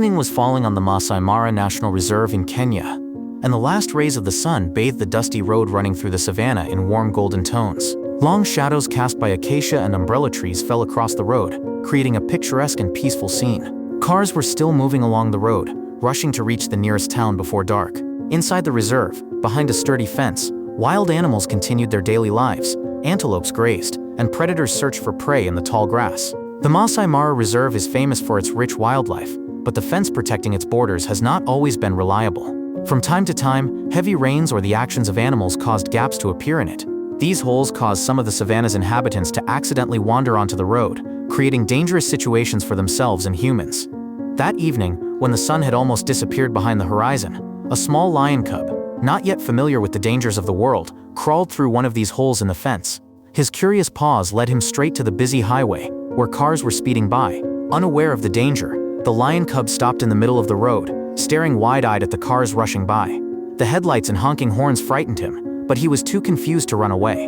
Evening was falling on the Masai Mara National Reserve in Kenya, and the last rays of the sun bathed the dusty road running through the savannah in warm golden tones. Long shadows cast by acacia and umbrella trees fell across the road, creating a picturesque and peaceful scene. Cars were still moving along the road, rushing to reach the nearest town before dark. Inside the reserve, behind a sturdy fence, wild animals continued their daily lives. Antelopes grazed, and predators searched for prey in the tall grass. The Masai Mara Reserve is famous for its rich wildlife, but the fence protecting its borders has not always been reliable. From time to time, heavy rains or the actions of animals caused gaps to appear in it. These holes caused some of the savannah's inhabitants to accidentally wander onto the road, creating dangerous situations for themselves and humans. That evening, when the sun had almost disappeared behind the horizon, a small lion cub, not yet familiar with the dangers of the world, crawled through one of these holes in the fence. His curious paws led him straight to the busy highway, where cars were speeding by. Unaware of the danger, the lion cub stopped in the middle of the road, staring wide-eyed at the cars rushing by. The headlights and honking horns frightened him, but he was too confused to run away.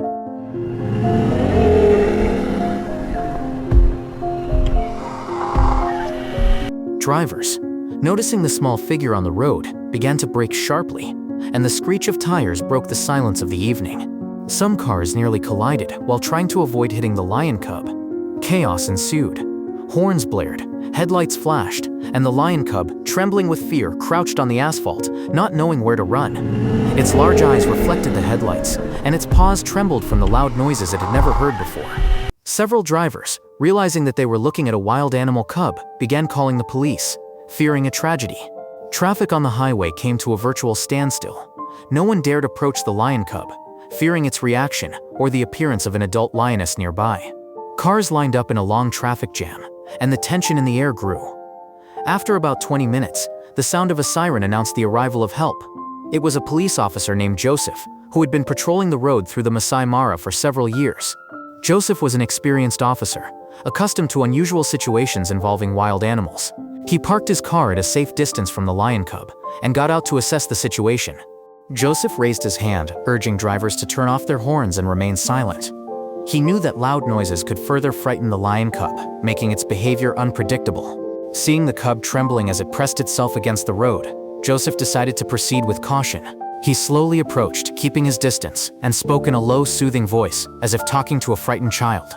Drivers, noticing the small figure on the road, began to brake sharply, and the screech of tires broke the silence of the evening. Some cars nearly collided while trying to avoid hitting the lion cub. Chaos ensued. Horns blared, headlights flashed, and the lion cub, trembling with fear, crouched on the asphalt, not knowing where to run. Its large eyes reflected the headlights, and its paws trembled from the loud noises it had never heard before. Several drivers, realizing that they were looking at a wild animal cub, began calling the police, fearing a tragedy. Traffic on the highway came to a virtual standstill. No one dared approach the lion cub, fearing its reaction or the appearance of an adult lioness nearby. Cars lined up in a long traffic jam, and the tension in the air grew. After about 20 minutes, the sound of a siren announced the arrival of help. It was a police officer named Joseph, who had been patrolling the road through the Masai Mara for several years. Joseph was an experienced officer, accustomed to unusual situations involving wild animals. He parked his car at a safe distance from the lion cub and got out to assess the situation. Joseph raised his hand, urging drivers to turn off their horns and remain silent. He knew that loud noises could further frighten the lion cub, making its behavior unpredictable. Seeing the cub trembling as it pressed itself against the road, Joseph decided to proceed with caution. He slowly approached, keeping his distance, and spoke in a low, soothing voice, as if talking to a frightened child.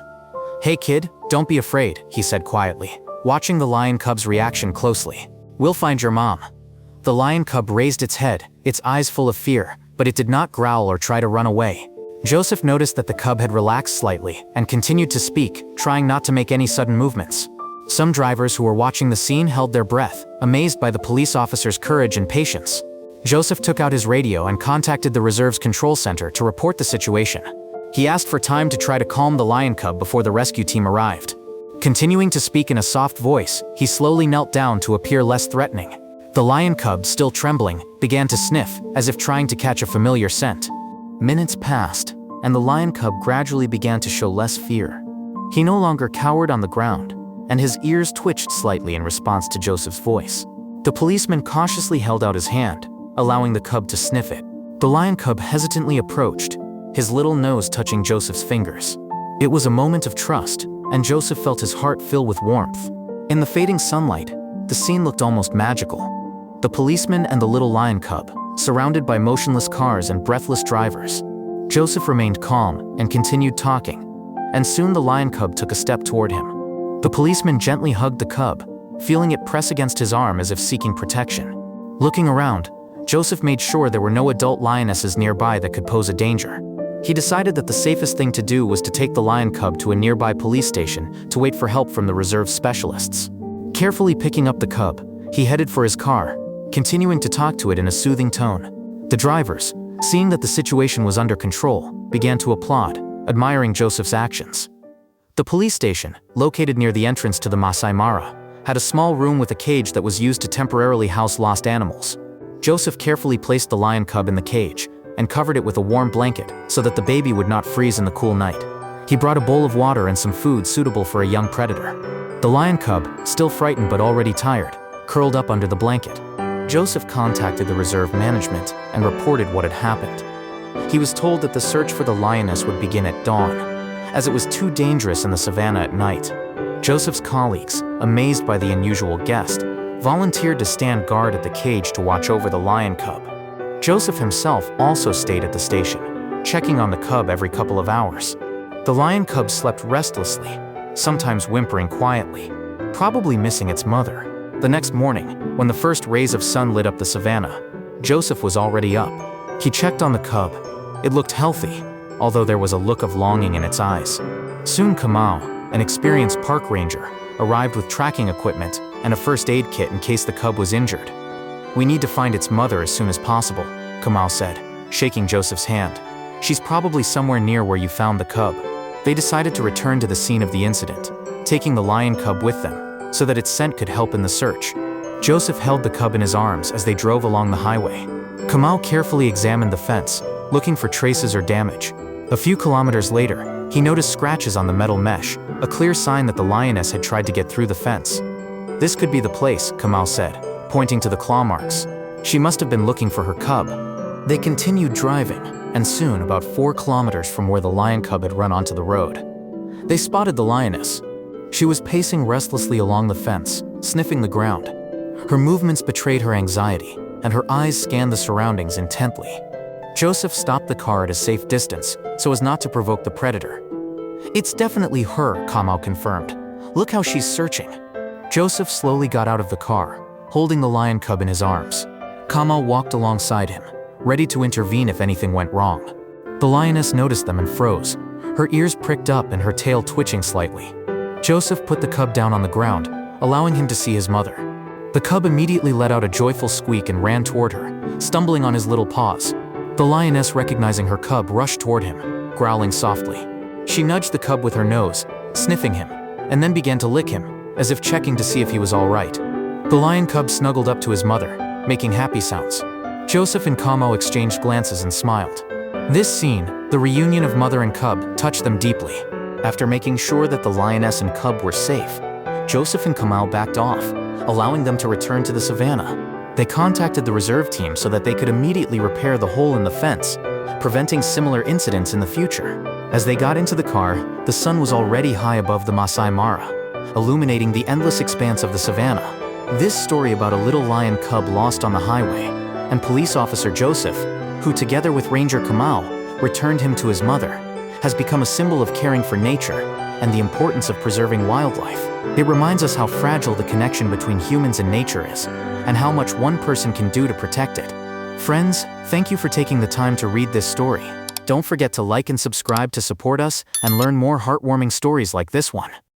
"Hey kid, don't be afraid," he said quietly, watching the lion cub's reaction closely. "We'll find your mom." The lion cub raised its head, its eyes full of fear, but it did not growl or try to run away. Joseph noticed that the cub had relaxed slightly and continued to speak, trying not to make any sudden movements. Some drivers who were watching the scene held their breath, amazed by the police officer's courage and patience. Joseph took out his radio and contacted the reserve's control center to report the situation. He asked for time to try to calm the lion cub before the rescue team arrived. Continuing to speak in a soft voice, he slowly knelt down to appear less threatening. The lion cub, still trembling, began to sniff, as if trying to catch a familiar scent. Minutes passed, and the lion cub gradually began to show less fear. He no longer cowered on the ground, and his ears twitched slightly in response to Joseph's voice. The policeman cautiously held out his hand, allowing the cub to sniff it. The lion cub hesitantly approached, his little nose touching Joseph's fingers. It was a moment of trust, and Joseph felt his heart fill with warmth. In the fading sunlight, the scene looked almost magical. The policeman and the little lion cub, surrounded by motionless cars and breathless drivers. Joseph remained calm and continued talking, and soon the lion cub took a step toward him. The policeman gently hugged the cub, feeling it press against his arm as if seeking protection. Looking around, Joseph made sure there were no adult lionesses nearby that could pose a danger. He decided that the safest thing to do was to take the lion cub to a nearby police station to wait for help from the reserve specialists. Carefully picking up the cub, he headed for his car, continuing to talk to it in a soothing tone. The drivers, seeing that the situation was under control, began to applaud, admiring Joseph's actions. The police station, located near the entrance to the Masai Mara, had a small room with a cage that was used to temporarily house lost animals. Joseph carefully placed the lion cub in the cage and covered it with a warm blanket so that the baby would not freeze in the cool night. He brought a bowl of water and some food suitable for a young predator. The lion cub, still frightened but already tired, curled up under the blanket. Joseph contacted the reserve management and reported what had happened. He was told that the search for the lioness would begin at dawn, as it was too dangerous in the savannah at night. Joseph's colleagues, amazed by the unusual guest, volunteered to stand guard at the cage to watch over the lion cub. Joseph himself also stayed at the station, checking on the cub every couple of hours. The lion cub slept restlessly, sometimes whimpering quietly, probably missing its mother. The next morning, when the first rays of sun lit up the savannah, Joseph was already up. He checked on the cub. It looked healthy, although there was a look of longing in its eyes. Soon Kamau, an experienced park ranger, arrived with tracking equipment and a first aid kit in case the cub was injured. "We need to find its mother as soon as possible," Kamau said, shaking Joseph's hand. "She's probably somewhere near where you found the cub." They decided to return to the scene of the incident, taking the lion cub with them, so that its scent could help in the search. Joseph held the cub in his arms as they drove along the highway. Kamau carefully examined the fence, looking for traces or damage. A few kilometers later, he noticed scratches on the metal mesh, a clear sign that the lioness had tried to get through the fence. "This could be the place," Kamau said, pointing to the claw marks. "She must have been looking for her cub." They continued driving, and soon, about 4 kilometers from where the lion cub had run onto the road, they spotted the lioness. She was pacing restlessly along the fence, sniffing the ground. Her movements betrayed her anxiety, and her eyes scanned the surroundings intently. Joseph stopped the car at a safe distance so as not to provoke the predator. "It's definitely her," Kamau confirmed. "Look how she's searching." Joseph slowly got out of the car, holding the lion cub in his arms. Kamau walked alongside him, ready to intervene if anything went wrong. The lioness noticed them and froze, her ears pricked up and her tail twitching slightly. Joseph put the cub down on the ground, allowing him to see his mother. The cub immediately let out a joyful squeak and ran toward her, stumbling on his little paws. The lioness, recognizing her cub, rushed toward him, growling softly. She nudged the cub with her nose, sniffing him, and then began to lick him, as if checking to see if he was all right. The lion cub snuggled up to his mother, making happy sounds. Joseph and Kamau exchanged glances and smiled. This scene, the reunion of mother and cub, touched them deeply. After making sure that the lioness and cub were safe, Joseph and Kamau backed off, allowing them to return to the savannah. They contacted the reserve team so that they could immediately repair the hole in the fence, preventing similar incidents in the future. As they got into the car, the sun was already high above the Masai Mara, illuminating the endless expanse of the savannah. This story about a little lion cub lost on the highway, and police officer Joseph, who together with Ranger Kamau, returned him to his mother, has become a symbol of caring for nature and the importance of preserving wildlife. It reminds us how fragile the connection between humans and nature is, and how much one person can do to protect it. Friends, thank you for taking the time to read this story. Don't forget to like and subscribe to support us and learn more heartwarming stories like this one.